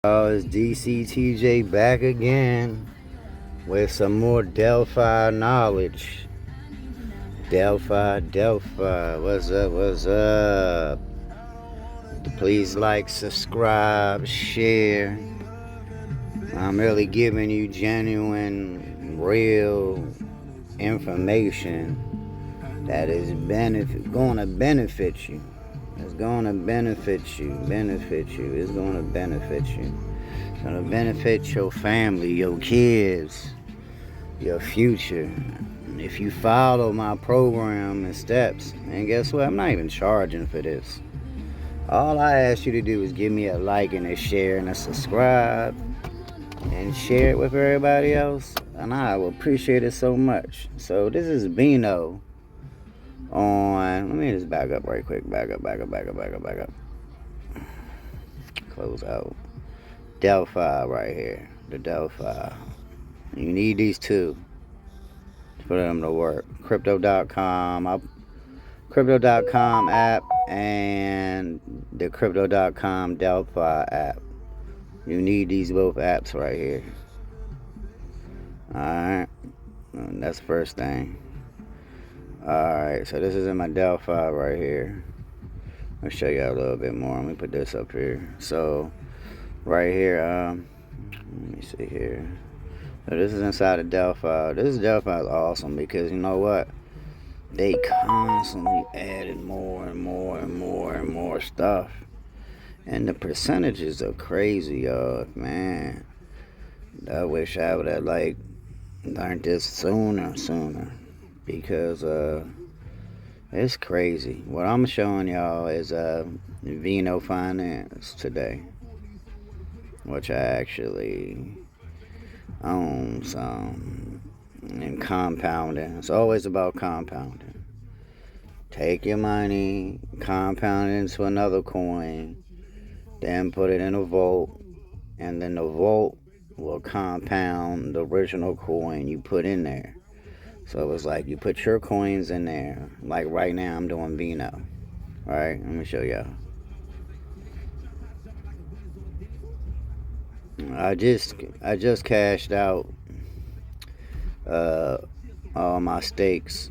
It's DCTJ back again with some more Delphi knowledge. Delphi, what's up, what's up? Please like, subscribe, share. I'm really giving you genuine, real information that is going to benefit you. It's going to benefit you. It's going to benefit you. It's going to benefit your family, your kids, your future. If you follow my program and steps, and guess what? I'm not even charging for this. All I ask you to do is give me a like and a share and a subscribe and share it with everybody else, and I will appreciate it so much. So this is VENO on, let me just back up right quick. Back up. Close out. Delphi right here. The Delphi. You need these two for them to work. Crypto.com app and the Crypto.com Delphi app. You need these both apps right here. Alright. That's the first thing. Alright, so this is in my Delphi right here. I'll show you a little bit more. Let me put this up here. So, right here, let me see here. So this is inside of Delphi. This Delphi is awesome because you know what? They constantly added more and more stuff. And the percentages are crazy, y'all. Man, I wish I would have learned this sooner. Because it's crazy. What I'm showing y'all is VENO Finance today, which I actually own some, and compounding. It's always about compounding. Take your money, compound it into another coin, then put it in a vault, and then the vault will compound the original coin you put in there. So it's like you put your coins in there. Like right now I'm doing VENO. Alright, let me show y'all. I just cashed out all my stakes.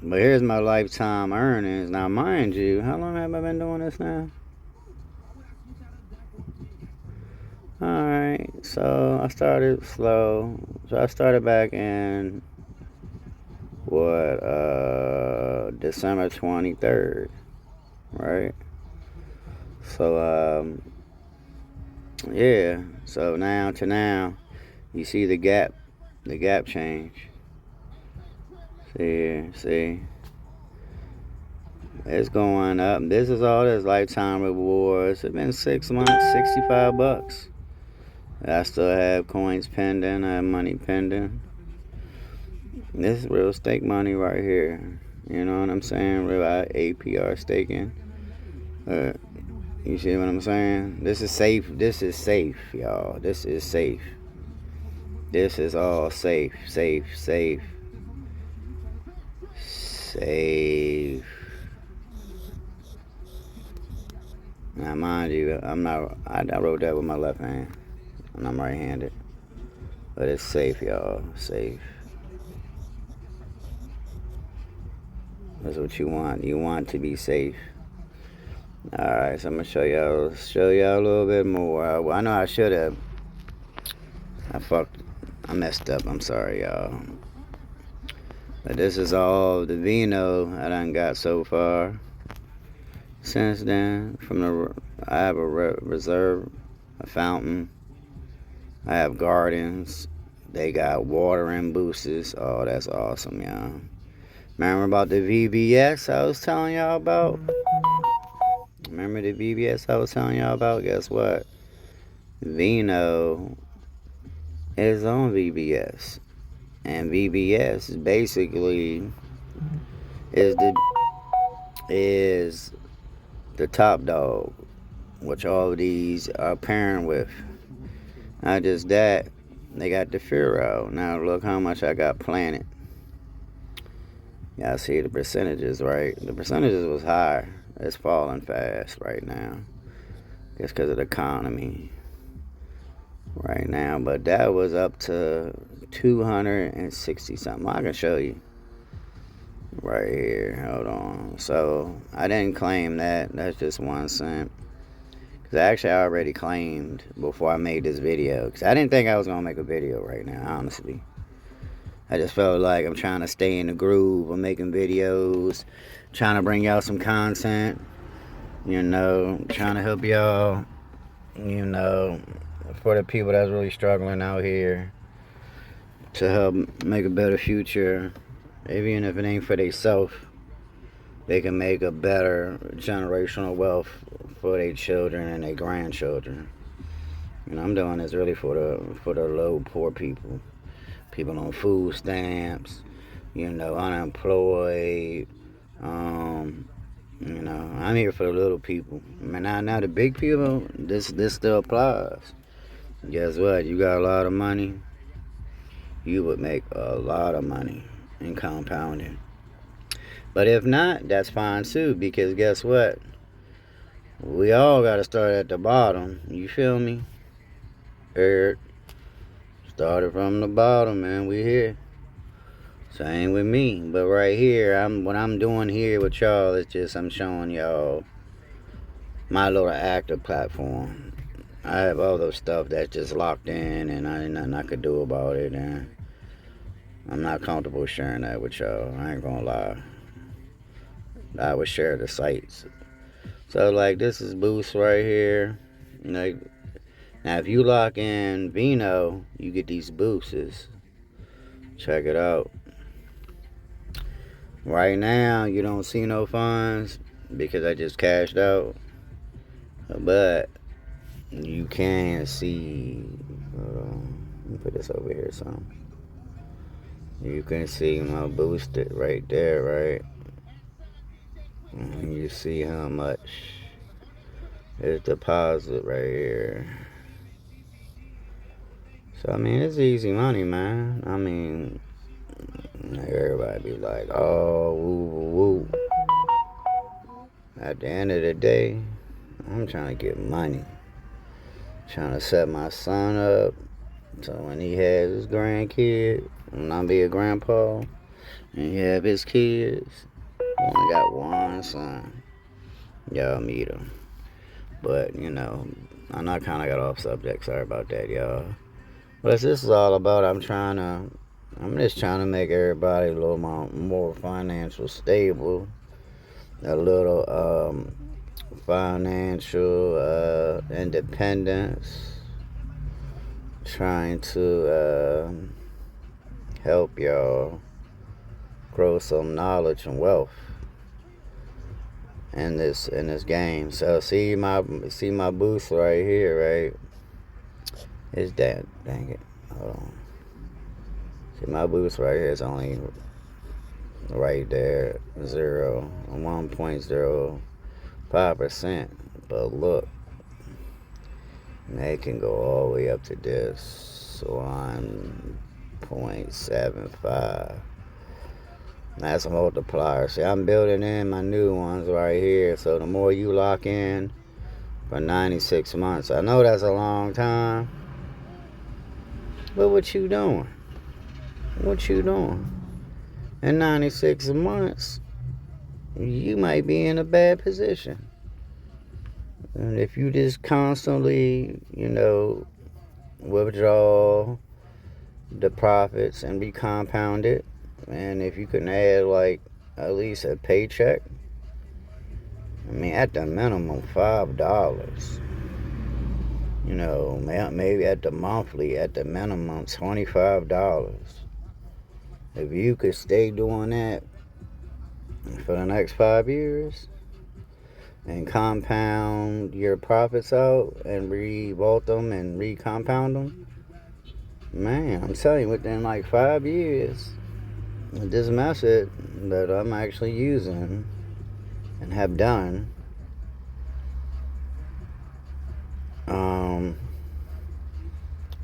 But here's my lifetime earnings. Now mind you, how long have I been doing this now? Alright, so I started slow. So I started back in December 23rd, right? So yeah, so now you see the gap change. See, it's going up. This is all this lifetime rewards. It's been 6 months, $65. I still have coins pending. I have money pending. This is real stake money right here. You know what I'm saying? Real APR staking. You see what I'm saying? This is safe. This is safe, y'all. This is safe. This is all safe. Now, mind you, I wrote that with my left hand, and I'm right-handed. But it's safe, y'all. Safe. That's what you want. You want to be safe. Alright, so I'm gonna show y'all a little bit more. I know I should have. I messed up. I'm sorry, y'all. But this is all the VENO I done got so far. Since then, I have a reserve, a fountain. I have gardens. They got watering boosters. Oh, that's awesome, y'all. Remember about the VBS I was telling y'all about? Guess what? VENO is on VBS. And VBS is basically is the top dog, which all of these are pairing with. Not just that, they got the fear out. Now look how much I got planted. Y'all see the percentages, right? The percentages was higher. It's falling fast right now. Just because of the economy. right now, but that was up to 260 something. I can show you right here. Hold on. So I didn't claim that. That's just 1 cent. Because actually I already claimed before I made this video. Because I didn't think I was going to make a video right now, honestly. I just felt like I'm trying to stay in the groove of making videos, trying to bring y'all some content, you know, trying to help y'all, you know, for the people that's really struggling out here, to help make a better future. Even if it ain't for themselves, they can make a better generational wealth for their children and their grandchildren. And I'm doing this really for the low poor people. People on food stamps, you know, unemployed. You know, I'm here for the little people. I mean, now the big people, this still applies. Guess what? You got a lot of money. You would make a lot of money in compounding. But if not, that's fine too, because guess what? We all got to start at the bottom. You feel me? Started from the bottom, man. We here. Same with me. But right here, what I'm doing here with y'all is just I'm showing y'all my little active platform. I have other stuff that's just locked in, and I ain't nothing I could do about it, and I'm not comfortable sharing that with y'all. I ain't gonna lie. I would share the sites. So like this is Boost right here. Like now, if you lock in VENO, you get these boosts. Check it out. Right now, you don't see no funds because I just cashed out. But you can see. Hold on. Let me put this over here some. You can see my boosted right there, right? And you see how much is deposit right here. So, I mean, it's easy money, man. I mean, everybody be like, oh, woo, woo, woo. At the end of the day, I'm trying to get money. Trying to set my son up so when he has his grandkid, when I be a grandpa, and he have his kids, I only got one son. Y'all meet him. But, you know, I know I kind of got off subject. Sorry about that, y'all. But this is all about, I'm just trying to make everybody a little more financial stable. A little financial independence. Trying to help y'all grow some knowledge and wealth in this game. So see my boost right here, right? It's that, dang it. Hold on. See my boost right here is only right there, 1.05%. But look, they can go all the way up to this 1.75. That's a multiplier. See, I'm building in my new ones right here. So the more you lock in for 96 months, I know that's a long time, but what you doing? What you doing? In 96 months, you might be in a bad position. And if you just constantly, you know, withdraw the profits and be compounded, and if you can add like at least a paycheck, I mean at the minimum $5, you know, maybe at the monthly, at the minimum $25. If you could stay doing that for the next 5 years and compound your profits out and revolt them and recompound them, man, I'm telling you, within like 5 years, this method that I'm actually using and have done, man,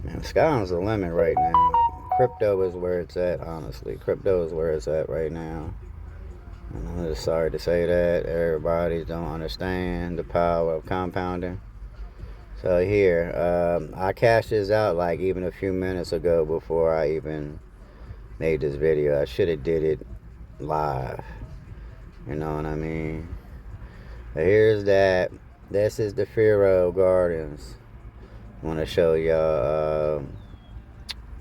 the sky's the limit right now. Crypto is where it's at, honestly. Crypto is where it's at right now. And I'm just sorry to say that. Everybody don't understand the power of compounding. So here, I cashed this out like even a few minutes ago before I even made this video. I should have did it live. You know what I mean? But here's that. This is the Firo Gardens. I want to show y'all.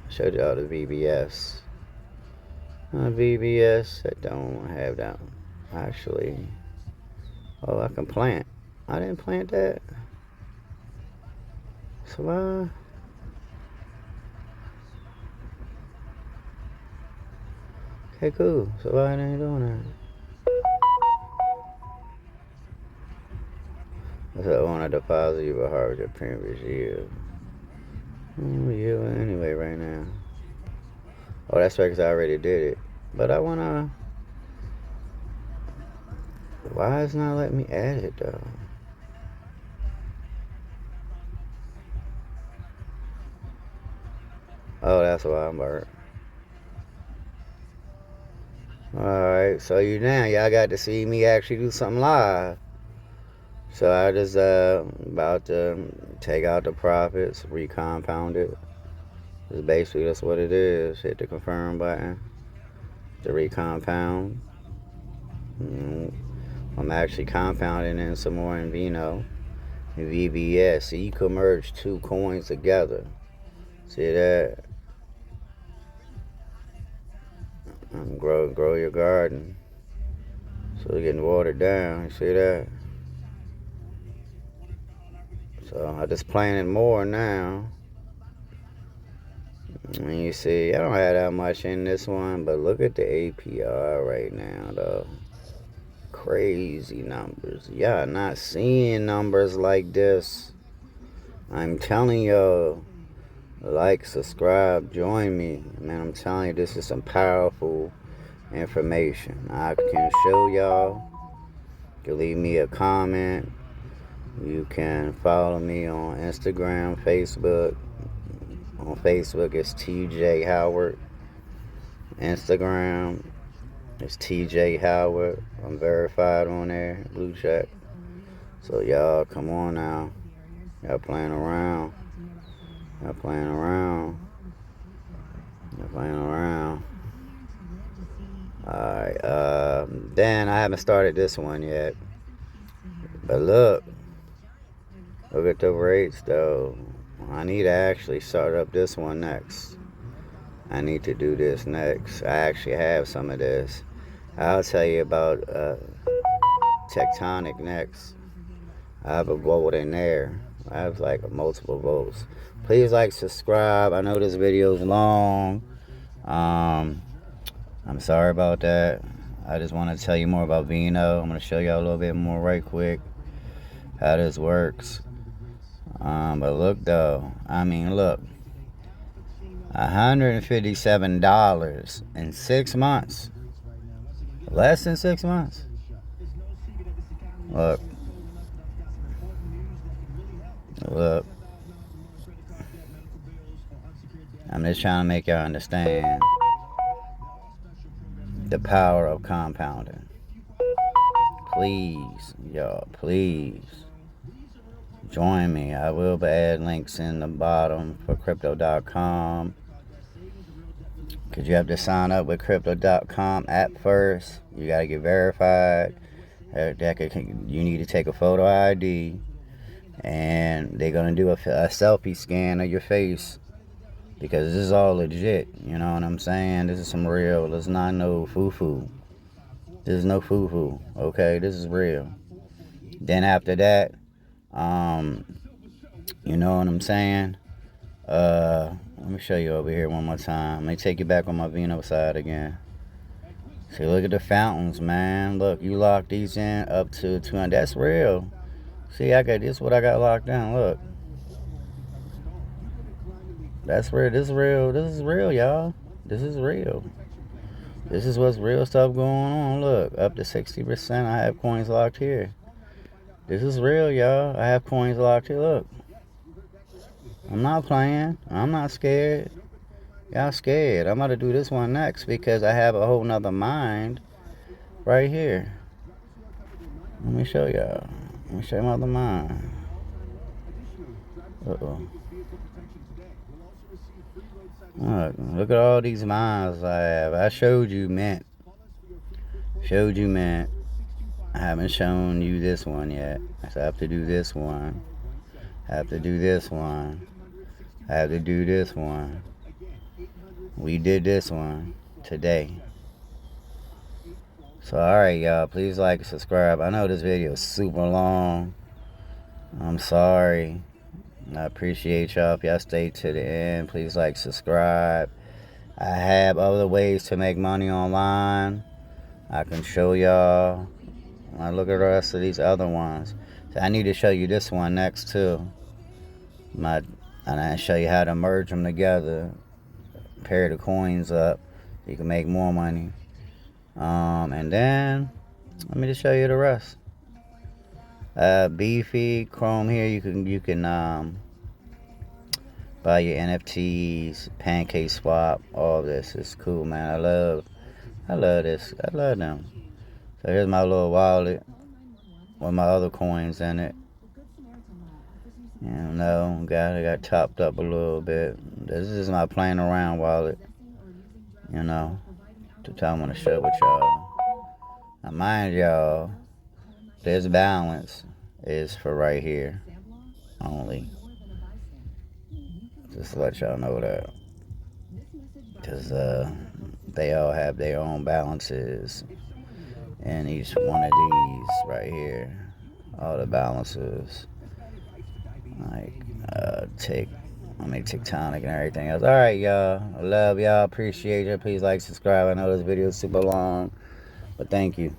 Showed y'all the VBS. VBS. I don't have that. Actually. Oh, I can plant. I didn't plant that. So okay, cool. So why ain't doing that? That's what I want to deposit you a harvest previous year. Yeah, anyway, right now. Oh, that's right, because I already did it. But I want to. Why is not letting me add it, though? Oh, that's why I'm burnt. Alright, so y'all got to see me actually do something live. So I just about to take out the profits, recompound it. It's basically that's what it is. Hit the confirm button to recompound. I'm actually compounding in some more in VENO and VBS. So you can merge two coins together. See that? Grow your garden. So you're getting watered down. You see that? So I just planted more now. And you see, I don't have that much in this one, but look at the APR right now, though. Crazy numbers. Y'all not seeing numbers like this. I'm telling y'all, like, subscribe, join me. Man, I'm telling you, this is some powerful information. I can show y'all. You can leave me a comment. You can follow me on Instagram, Facebook. On Facebook, it's TJ Howard. Instagram, it's TJ Howard. I'm verified on there, blue check. So y'all, come on now. Y'all playing around. Y'all playing around. Y'all playing around. Alright, then I haven't started this one yet. But look at the rates though. I need to actually start up this one next. I need to do this next. I actually have some of this. I'll tell you about Tectonic next. I have a vote in there. I have like multiple votes. Please like, subscribe. I know this video is long. I'm sorry about that. I just want to tell you more about VENO. I'm going to show y'all a little bit more right quick how this works. But look though, I mean look, $157 in 6 months, less than 6 months. Look, I'm just trying to make y'all understand the power of compounding. Please, y'all, please join me. I will add links in the bottom for crypto.com. Because you have to sign up with crypto.com app first. You got to get verified. You need to take a photo ID. And they're going to do a selfie scan of your face. Because this is all legit. You know what I'm saying? This is some real. This is not no foo-foo. This is no foo-foo. Okay? This is real. Then after that, you know what I'm saying? Let me show you over here one more time. Let me take you back on my VENO side again. See, look at the fountains, man. Look, you lock these in up to 200. That's real. See, I got this. What I got locked down. Look. That's real. This is real. This is real, y'all. This is real. This is what's real stuff going on. Look, up to 60%. I have coins locked here. This is real, y'all. I have coins locked here. Look. I'm not playing. I'm not scared. Y'all scared. I'm about to do this one next because I have a whole nother mind right here. Let me show y'all. Let me show you my other mind. Uh-oh. Look at all these mines I have. I showed you mint. Showed you mint. I haven't shown you this one yet. So I have to do this one. I have to do this one. I have to do this one. We did this one today. So alright, y'all, please like and subscribe. I know this video is super long. I'm sorry. I appreciate y'all if y'all stay to the end. Please like, subscribe. I have other ways to make money online. I can show y'all. I look at the rest of these other ones. So I need to show you this one next too. And I show you how to merge them together. Pair the coins up. You can make more money. And then let me just show you the rest. Beefy, Chrome here. You can buy your NFTs, Pancake Swap. All this is cool, man. I love this. I love them. So here's my little wallet with my other coins in it. You know, I got topped up a little bit. This is my playing around wallet. You know, the time I want to share with y'all. Now, mind y'all, this balance is for right here only. Just to let y'all know that. Because they all have their own balances. And each one of these right here, all the balances. Like, Tectonic and everything else. Alright, y'all. I love y'all. Appreciate you. Please like, subscribe. I know this video is super long. But thank you.